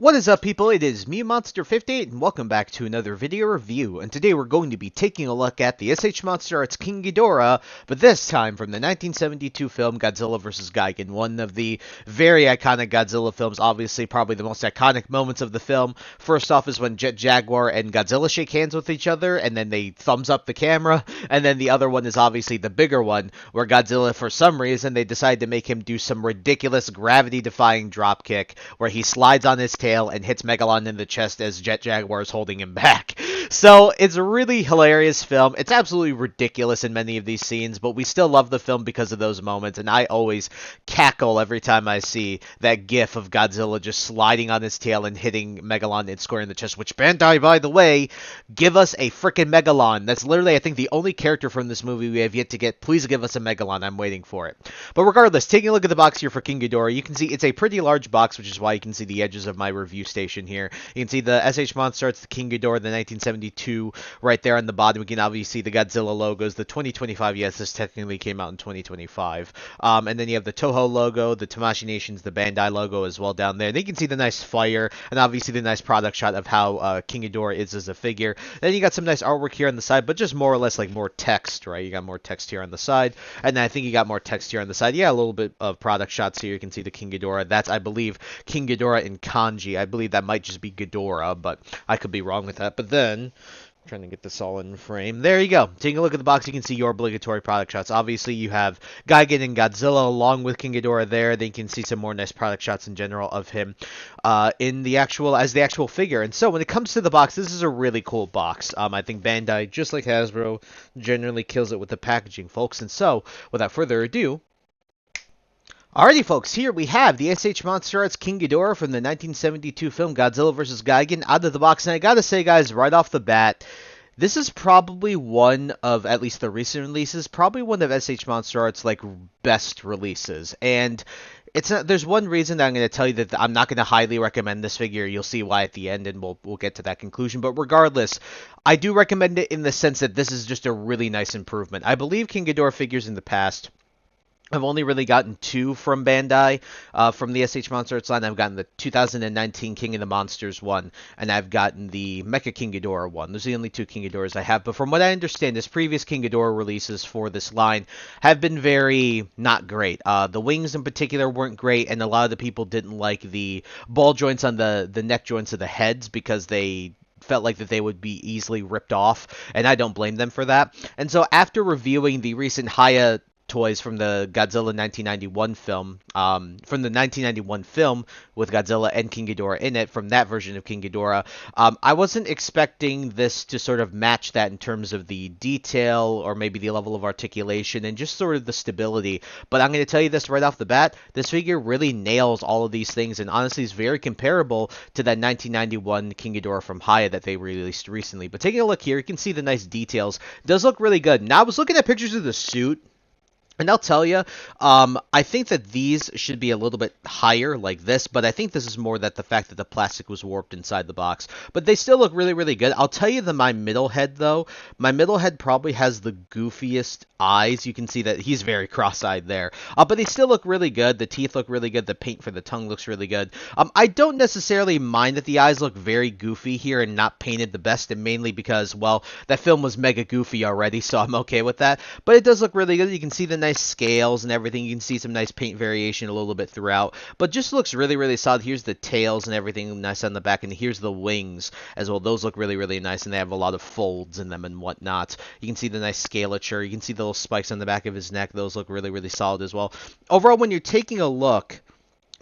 What is up, people? It is me, Monster58, and welcome back to another video review. And today we're going to be taking a look at the Monsterarts King Ghidorah, but this time from the 1972 film Godzilla vs. Gigan, one of the very iconic Godzilla films, obviously probably the most iconic moments of the film. First off is when Jet Jaguar and Godzilla shake hands with each other, and then they thumbs up the camera, and then the other one is obviously the bigger one, where Godzilla, for some reason, they decide to make him do some ridiculous gravity-defying dropkick, where he slides on his tail and hits Megalon in the chest as Jet Jaguar is holding him back. So it's a really hilarious film. It's absolutely ridiculous in many of these scenes, but we still love the film because of those moments, and I always cackle every time I see that gif of Godzilla just sliding on his tail and hitting Megalon and square in the chest, which Bandai, by the way, give us a freaking Megalon. That's literally, I think, the only character from this movie we have yet to get. Please give us a Megalon. I'm waiting for it. But regardless, taking a look at the box here for King Ghidorah, you can see it's a pretty large box, which is why you can see the edges of my review station here. You can see the Monsterarts, the King Ghidorah, the 1972 right there on the bottom. We can obviously see the Godzilla logos, the 2025, yes, this technically came out in 2025. And then you have the Toho logo, the Tamashii Nations, the Bandai logo as well down there. And you can see the nice fire, and obviously the nice product shot of how King Ghidorah is as a figure. Then you got some nice artwork here on the side, but just more or less like more text, right? You got more text here on the side, and then I think you got more text here on the side. Yeah, a little bit of product shots here. You can see the King Ghidorah. That's, I believe, King Ghidorah in kanji. I believe that might just be Ghidorah, but I could be wrong with that. But then, I'm trying to get this all in frame. There you go. Taking a look at the box, you can see your obligatory product shots. Obviously, you have Gigan and Godzilla along with King Ghidorah there. Then you can see some more nice product shots in general of him in the actual figure. And so when it comes to the box, this is a really cool box. I think Bandai, just like Hasbro, generally kills it with the packaging, folks. And so, without further ado, alrighty, folks, here we have the Monsterarts King Ghidorah from the 1972 film Godzilla vs. Gigan out of the box. And I gotta say, guys, right off the bat, this is probably one of, at least the recent releases, probably one of Monsterarts' like best releases. And it's not, there's one reason that I'm going to tell you that I'm not going to highly recommend this figure. You'll see why at the end, and we'll get to that conclusion. But regardless, I do recommend it in the sense that this is just a really nice improvement. I believe King Ghidorah figures in the past, I've only really gotten two from Bandai, from the Monsterarts line. I've gotten the 2019 King of the Monsters one, and I've gotten the Mecha King Ghidorah one. Those are the only two King Ghidorahs I have. But from what I understand, his previous King Ghidorah releases for this line have been very not great. The wings in particular weren't great, and a lot of the people didn't like the ball joints on the neck joints of the heads because they felt like that they would be easily ripped off, and I don't blame them for that. And so after reviewing the recent Haya toys from the Godzilla 1991 film, with Godzilla and King Ghidorah in it, from that version of King Ghidorah, I wasn't expecting this to sort of match that in terms of the detail or maybe the level of articulation and just sort of the stability. But I'm going to tell you this right off the bat, this figure really nails all of these things, and honestly is very comparable to that 1991 King Ghidorah from Haya that they released recently. But taking a look here, you can see the nice details. It does look really good. Now I was looking at pictures of the suit, and I'll tell you, I think that these should be a little bit higher like this, but I think this is more that the fact that the plastic was warped inside the box. But they still look really, really good. I'll tell you that my middle head, though, my middle head probably has the goofiest eyes. You can see that he's very cross-eyed there. But they still look really good. The teeth look really good. The paint for the tongue looks really good. I don't necessarily mind that the eyes look very goofy here and not painted the best, and mainly because, well, that film was mega goofy already, so I'm okay with that. But it does look really good. You can see the nice scales and everything. You can see some nice paint variation a little bit throughout, but just looks really, really solid. Here's the tails and everything nice on the back, and here's the wings as well. Those look really, really nice, and they have a lot of folds in them and whatnot. You can see the nice scalature. You can see the little spikes on the back of his neck. Those look really, really solid as well. Overall, when you're taking a look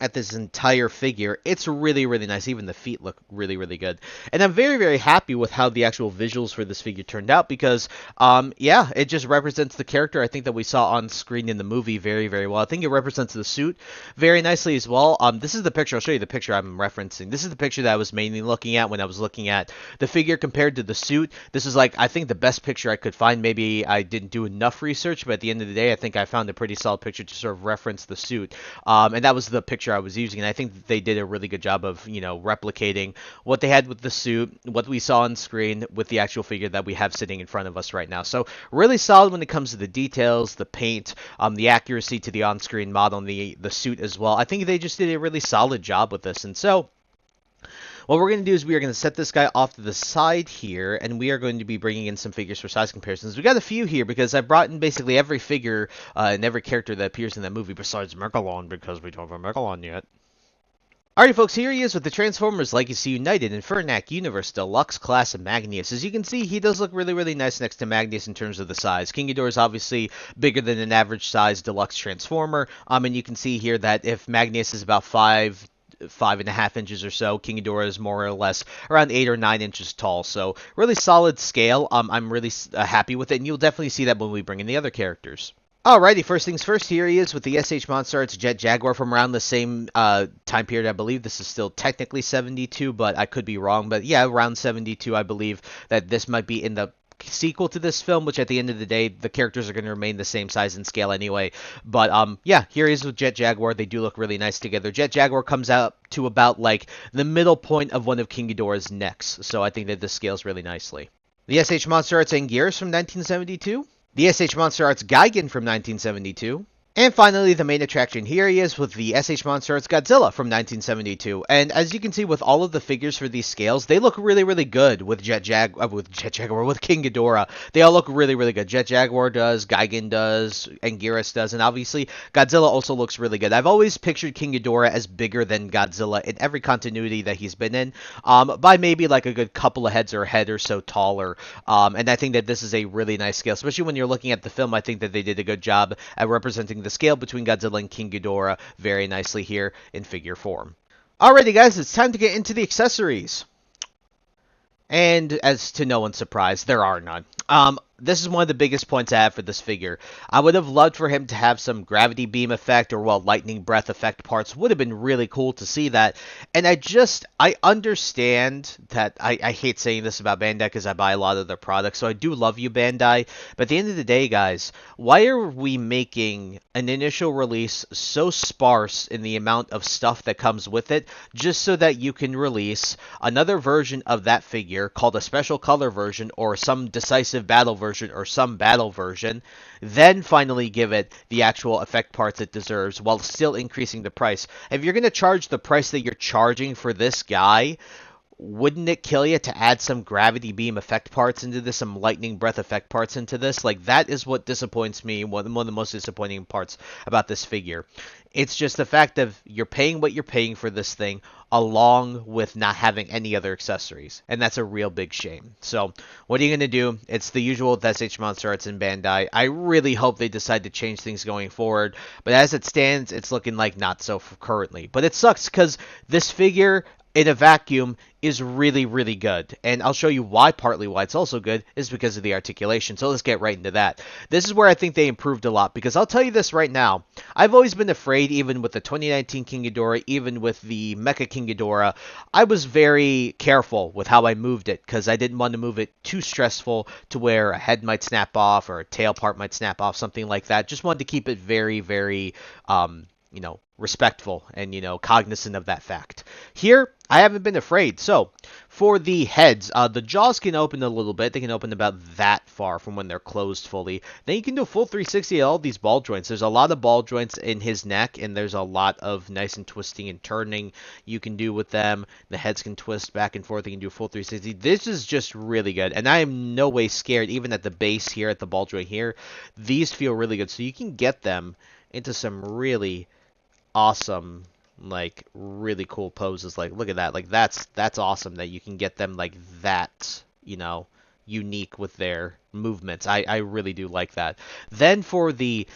at this entire figure, it's really, really nice. Even the feet look really, really good. And I'm very, very happy with how the actual visuals for this figure turned out because, yeah, it just represents the character I think that we saw on screen in the movie very, very well. I think it represents the suit very nicely as well. This is the picture. I'll show you the picture I'm referencing. This is the picture that I was mainly looking at when I was looking at the figure compared to the suit. This is, like, I think the best picture I could find. Maybe I didn't do enough research, but at the end of the day, I think I found a pretty solid picture to sort of reference the suit. And that was the picture I was using, and I think they did a really good job of, you know, replicating what they had with the suit, what we saw on screen with the actual figure that we have sitting in front of us right now. So really solid when it comes to the details, the paint, the accuracy to the on-screen model, and the suit as well. I think they just did a really solid job with this, and so what we're going to do is we are going to set this guy off to the side here, and we are going to be bringing in some figures for size comparisons. We got a few here because I brought in basically every figure and every character that appears in that movie besides Megalon, because we don't have a Megalon yet. Alright folks, here he is with the Transformers Legacy United Infernac Universe Deluxe Class of Magnus. As you can see, he does look really, really nice next to Magnus in terms of the size. King Ghidorah is obviously bigger than an average size Deluxe Transformer, and you can see here that if Magnus is about 5.5 inches or so, King Ghidorah is more or less around 8 or 9 inches tall, so really solid scale. I'm really happy with it, and you'll definitely see that when we bring in the other characters. Alrighty, first things first, here he is with the SH Monsterarts Jet Jaguar from around the same time period. I believe this is still technically 72, but I could be wrong. But yeah, around 72, I believe that this might be in the sequel to this film, which at the end of the day, the characters are going to remain the same size and scale anyway. But yeah, here he is with Jet Jaguar. They do look really nice together. Jet Jaguar comes out to about like the middle point of one of King Ghidorah's necks, so I think that this scales really nicely. The SH Monsterarts Anguirus from 1972. The SH Monsterarts Gigan from 1972. And finally, the main attraction, here he is with the SH Monsterarts Godzilla from 1972. And as you can see with all of the figures for these scales, they look really, really good with King Ghidorah. They all look really, really good. Jet Jaguar does, Gigan does, Anguirus does, and obviously Godzilla also looks really good. I've always pictured King Ghidorah as bigger than Godzilla in every continuity that he's been in, by maybe like a good couple of heads or a head or so taller. And I think that this is a really nice scale, especially when you're looking at the film. I think that they did a good job at representing the scale between Godzilla and King Ghidorah very nicely here in figure form. Alrighty guys, it's time to get into the accessories. And as to no one's surprise, there are none. This is one of the biggest points I have for this figure. I would have loved for him to have some gravity beam effect or, well, lightning breath effect parts. Would have been really cool to see that. And I understand that, I hate saying this about Bandai because I buy a lot of their products, so I do love you, Bandai. But at the end of the day, guys, why are we making an initial release so sparse in the amount of stuff that comes with it, just so that you can release another version of that figure called a special color version or some decisive battle version or some battle version, then finally give it the actual effect parts it deserves while still increasing the price? If you're going to charge the price that you're charging for this guy, wouldn't it kill you to add some gravity beam effect parts into this, some lightning breath effect parts into this? Like, that is what disappoints me, one of the most disappointing parts about this figure. It's just the fact of you're paying what you're paying for this thing, along with not having any other accessories. And that's a real big shame. So, what are you going to do? It's the usual with SH Monsterarts and Bandai. I really hope they decide to change things going forward. But as it stands, it's looking like not so currently. But it sucks because this figure, in a vacuum, is really, really good. And I'll show you partly why it's also good, is because of the articulation. So let's get right into that. This is where I think they improved a lot, because I'll tell you this right now. I've always been afraid, even with the 2019 King Ghidorah, even with the Mecha King Ghidorah, I was very careful with how I moved it, because I didn't want to move it too stressful to where a head might snap off or a tail part might snap off, something like that. Just wanted to keep it very, very, respectful and, cognizant of that fact. Here, I haven't been afraid. So, for the heads, the jaws can open a little bit. They can open about that far from when they're closed fully. Then you can do a full 360 at all these ball joints. There's a lot of ball joints in his neck, and there's a lot of nice and twisting and turning you can do with them. The heads can twist back and forth. You can do a full 360. This is just really good, and I am no way scared. Even at the base here, at the ball joint here, these feel really good. So you can get them into some really awesome, like, really cool poses. Like, look at that. Like, that's awesome that you can get them like that, unique with their movements. I really do like that. Then for the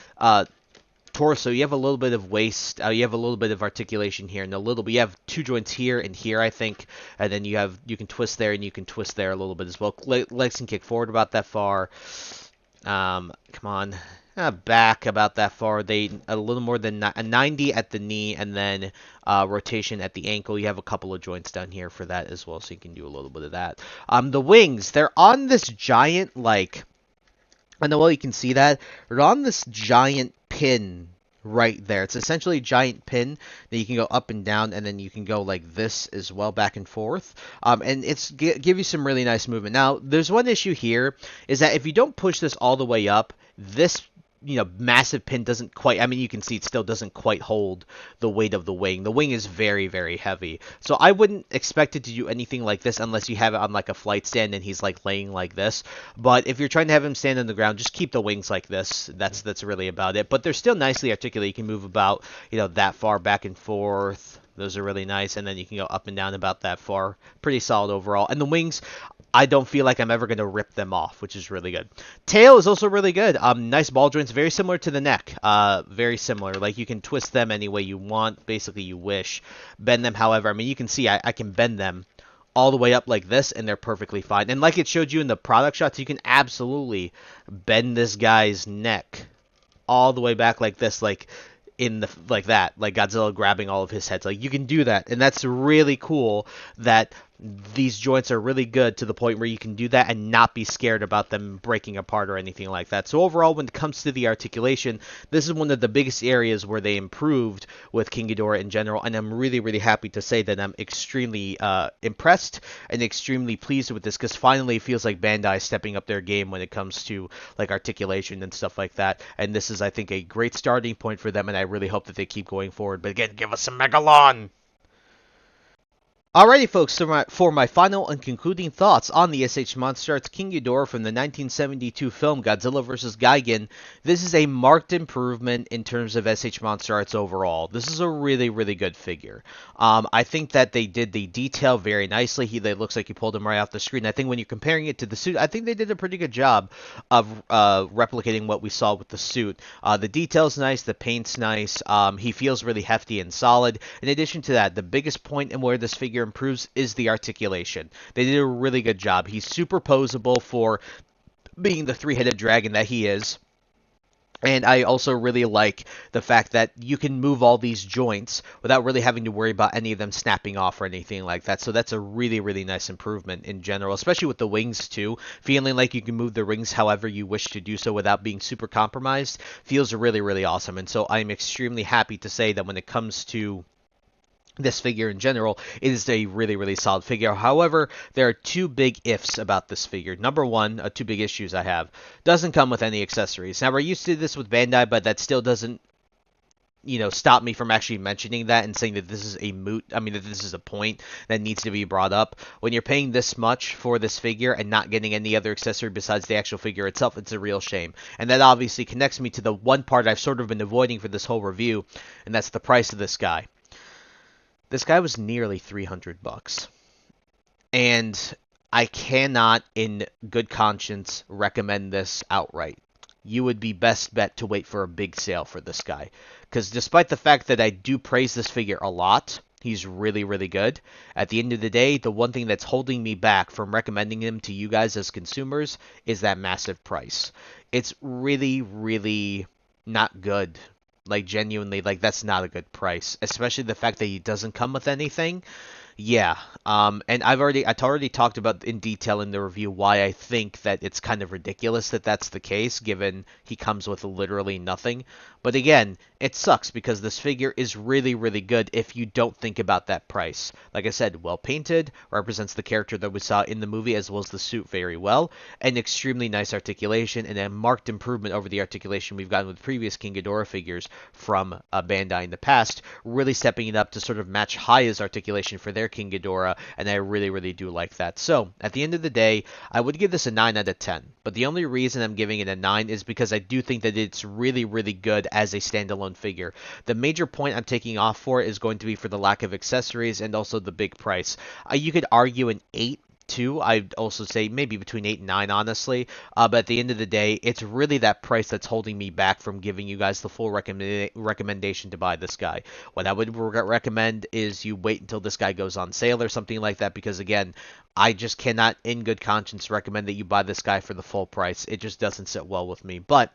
torso, you have a little bit of waist, you have a little bit of articulation here, and you have two joints here and here, I think, and then you can twist there and you can twist there a little bit as well. Legs can kick forward about that far. Come on. Back about that far. They a little more than a 90 at the knee, and then rotation at the ankle. You have a couple of joints down here for that as well, so you can do a little bit of that. The wings, they're on this giant, like, I know you can see that. They're on this giant pin right there. It's essentially a giant pin that you can go up and down, and then you can go like this as well, back and forth. And it's give you some really nice movement. Now, there's one issue here, is that if you don't push this all the way up, this massive pin doesn't quite, I mean, you can see it still doesn't quite hold the weight of the wing. The wing is very, very heavy. So I wouldn't expect it to do anything like this unless you have it on like a flight stand and he's like laying like this. But if you're trying to have him stand on the ground, just keep the wings like this. That's really about it. But they're still nicely articulated. You can move about, that far back and forth. Those are really nice, and then you can go up and down about that far. Pretty solid overall. And the wings, I don't feel like I'm ever going to rip them off, which is really good. Tail is also really good. Nice ball joints, very similar to the neck. Very similar. Like, you can twist them any way you want, basically you wish. Bend them, however, I mean, you can see I can bend them all the way up like this, and they're perfectly fine. And like it showed you in the product shots, you can absolutely bend this guy's neck all the way back like this, like that, like Godzilla grabbing all of his heads. Like, you can do that, and that's really cool that these joints are really good to the point where you can do that and not be scared about them breaking apart or anything like that. So overall, when it comes to the articulation, this is one of the biggest areas where they improved with King Ghidorah in general, and I'm really, really happy to say that I'm extremely impressed and extremely pleased with this, because finally it feels like Bandai is stepping up their game when it comes to like articulation and stuff like that, and this is, I think, a great starting point for them, and I really hope that they keep going forward. But again, give us some Megalon! Alrighty, folks, so for my final and concluding thoughts on the SH Monsterarts King Ghidorah from the 1972 film Godzilla vs. Gigan, this is a marked improvement in terms of SH Monsterarts overall. This is a really, really good figure. I think that they did the detail very nicely. It looks like you pulled him right off the screen. I think when you're comparing it to the suit, I think they did a pretty good job of replicating what we saw with the suit. The detail's nice, the paint's nice, he feels really hefty and solid. In addition to that, the biggest point in where this figure improves is the articulation. They did a really good job. He's super posable for being the three-headed dragon that he is. And I also really like the fact that you can move all these joints without really having to worry about any of them snapping off or anything like that. So that's a really, really nice improvement in general, especially with the wings too. Feeling like you can move the rings however you wish to do so without being super compromised feels really, really awesome. And so I'm extremely happy to say that when it comes to this figure in general, it is a really, really solid figure. However, there are two big ifs about this figure. Number one, two big issues I have, doesn't come with any accessories. Now, we're used to this with Bandai, but that still doesn't, stop me from actually mentioning that and saying that this is that this is a point that needs to be brought up. When you're paying this much for this figure and not getting any other accessory besides the actual figure itself, it's a real shame. And that obviously connects me to the one part I've sort of been avoiding for this whole review, and that's the price of this guy. This guy was nearly $300, and I cannot, in good conscience, recommend this outright. You would be best bet to wait for a big sale for this guy, because despite the fact that I do praise this figure a lot, he's really, really good. At the end of the day, the one thing that's holding me back from recommending him to you guys as consumers is that massive price. It's really, really not good. Like, genuinely, like, that's not a good price. Especially the fact that he doesn't come with anything. Yeah, and I've already talked about in detail in the review why I think that it's kind of ridiculous that that's the case, given he comes with literally nothing. But again, it sucks because this figure is really, really good if you don't think about that price. Like I said, well painted, represents the character that we saw in the movie as well as the suit very well, and extremely nice articulation, and a marked improvement over the articulation we've gotten with previous King Ghidorah figures from Bandai in the past, really stepping it up to sort of match Haya's articulation for their King Ghidorah, and I really, really do like that. So, at the end of the day, I would give this a 9 out of 10, but the only reason I'm giving it a 9 is because I do think that it's really, really good as a standalone figure. The major point I'm taking off for is going to be for the lack of accessories and also the big price. You could argue an 8 too. I'd also say maybe between 8 and 9, honestly. But at the end of the day, it's really that price that's holding me back from giving you guys the full recommendation to buy this guy. What I would recommend is you wait until this guy goes on sale or something like that, because again, I just cannot in good conscience recommend that you buy this guy for the full price. It just doesn't sit well with me. But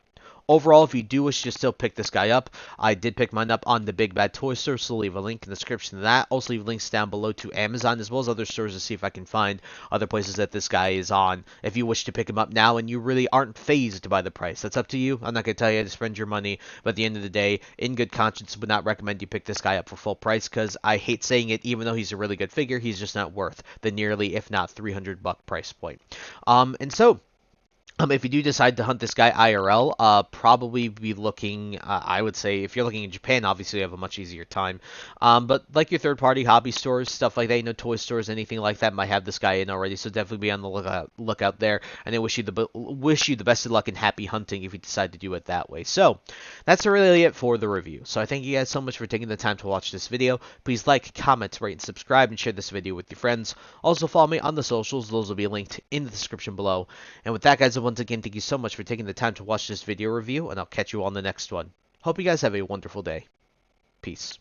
overall, if you do wish to still pick this guy up, I did pick mine up on the Big Bad Toy Store, so leave a link in the description to that. Also leave links down below to Amazon as well as other stores to see if I can find other places that this guy is on. If you wish to pick him up now and you really aren't fazed by the price, that's up to you. I'm not going to tell you to spend your money, but at the end of the day, in good conscience, would not recommend you pick this guy up for full price, because I hate saying it, even though he's a really good figure, he's just not worth the nearly, if not $300 price point. And so, If you do decide to hunt this guy IRL, probably be looking, I would say, if you're looking in Japan, obviously you have a much easier time. But like your third-party hobby stores, stuff like that, toy stores, anything like that might have this guy in already, so definitely be on the lookout there. And I wish you the best of luck and happy hunting if you decide to do it that way. So, that's really it for the review. So I thank you guys so much for taking the time to watch this video. Please like, comment, rate, and subscribe, and share this video with your friends. Also follow me on the socials, those will be linked in the description below. And with that, guys, once again, thank you so much for taking the time to watch this video review, and I'll catch you on the next one. Hope you guys have a wonderful day. Peace.